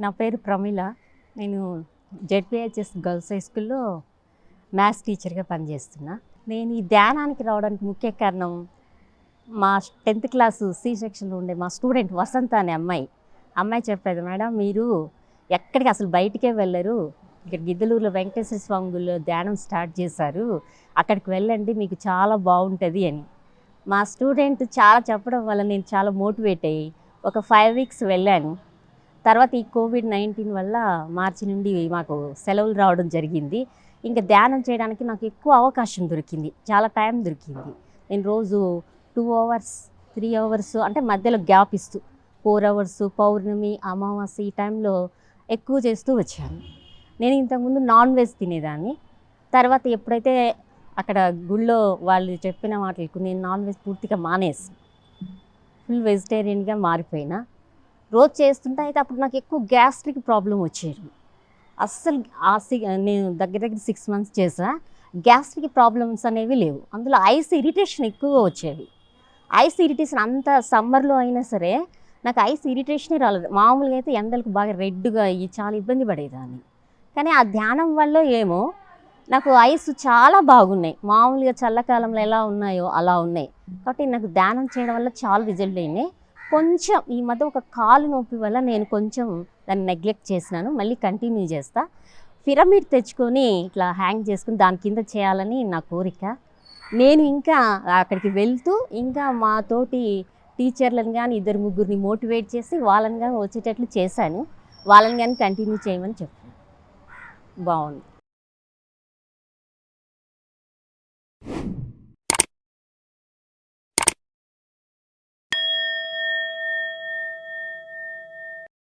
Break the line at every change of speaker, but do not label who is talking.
నా పేరు ప్రమీల. నేను జెడ్పీహెచ్ఎస్ గర్ల్స్ హై స్కూల్లో మ్యాథ్స్ టీచర్గా పనిచేస్తున్నా. నేను ఈ ధ్యానానికి రావడానికి ముఖ్య కారణం మా 10th క్లాసు సి సెక్షన్లో ఉండే మా స్టూడెంట్ వసంత అనే అమ్మాయి చెప్పేది, మేడం మీరు ఎక్కడికి అసలు బయటికే వెళ్ళరు, ఇక్కడ గిద్దలూరులో వెంకటేశ్వర స్వామి గుడిలో ధ్యానం స్టార్ట్ చేశారు, అక్కడికి వెళ్ళండి మీకు చాలా బాగుంటుంది అని. మా స్టూడెంట్ చాలా చెప్పడం వల్ల నేను చాలా మోటివేట్ అయ్యి ఒక 5 weeks వెళ్ళాను. తర్వాత ఈ కోవిడ్-19 వల్ల మార్చి నుండి మాకు సెలవులు రావడం జరిగింది. ఇంకా ధ్యానం చేయడానికి నాకు ఎక్కువ అవకాశం దొరికింది, చాలా టైం దొరికింది. నేను రోజు 2 hours 3 hours అంటే మధ్యలో గ్యాప్ ఇస్తూ 4 hours పౌర్ణమి అమావాస్య ఈ టైంలో ఎక్కువ చేస్తూ వచ్చాను. నేను ఇంతకుముందు నాన్ వెజ్ తినేదాన్ని. తర్వాత ఎప్పుడైతే అక్కడ గుళ్ళో వాళ్ళు చెప్పిన మాటలకు నేను నాన్ వెజ్ పూర్తిగా మానేసి ఫుల్ వెజిటేరియన్గా మారిపోయినా. రోజు చేస్తుంటే అయితే అప్పుడు నాకు ఎక్కువ గ్యాస్ట్రిక్ ప్రాబ్లం వచ్చేది. అస్సలు నేను దగ్గర 6 months చేసా, గ్యాస్ట్రిక్ ప్రాబ్లమ్స్ అనేవి లేవు. అందులో ఐస్ ఇరిటేషన్ ఎక్కువగా వచ్చేవి. ఐస్ ఇరిటేషన్ అంత సమ్మర్లో అయినా సరే నాకు ఐస్ ఇరిటేషనే రాలేదు. మామూలుగా అయితే ఎండలకు బాగా రెడ్గా అయ్యి చాలా ఇబ్బంది పడేదాన్ని. కానీ ఆ ధ్యానం వల్ల ఏమో నాకు ఐస్ చాలా బాగున్నాయి, మామూలుగా చల్లకాలంలో ఎలా ఉన్నాయో అలా ఉన్నాయి. కాబట్టి నాకు ధ్యానం చేయడం వల్ల చాలా రిజల్ట్ అయినాయి. కొంచెం ఈ మధ్య ఒక కాలు నొప్పి వల్ల నేను కొంచెం దాన్ని నెగ్లెక్ట్ చేసినాను, మళ్ళీ కంటిన్యూ చేస్తా. పిరమిడ్ తెచ్చుకొని ఇట్లా హ్యాంగ్ చేసుకుని దాని కింద చేయాలని నా కోరిక. నేను ఇంకా అక్కడికి వెళ్తూ ఇంకా మా తోటి టీచర్లను కానీ 2-3 మోటివేట్ చేసి వాళ్ళని కానీ వచ్చేటట్లు చేశాను. వాళ్ళని కానీ కంటిన్యూ చేయమని చెప్పాను. బాగుంది.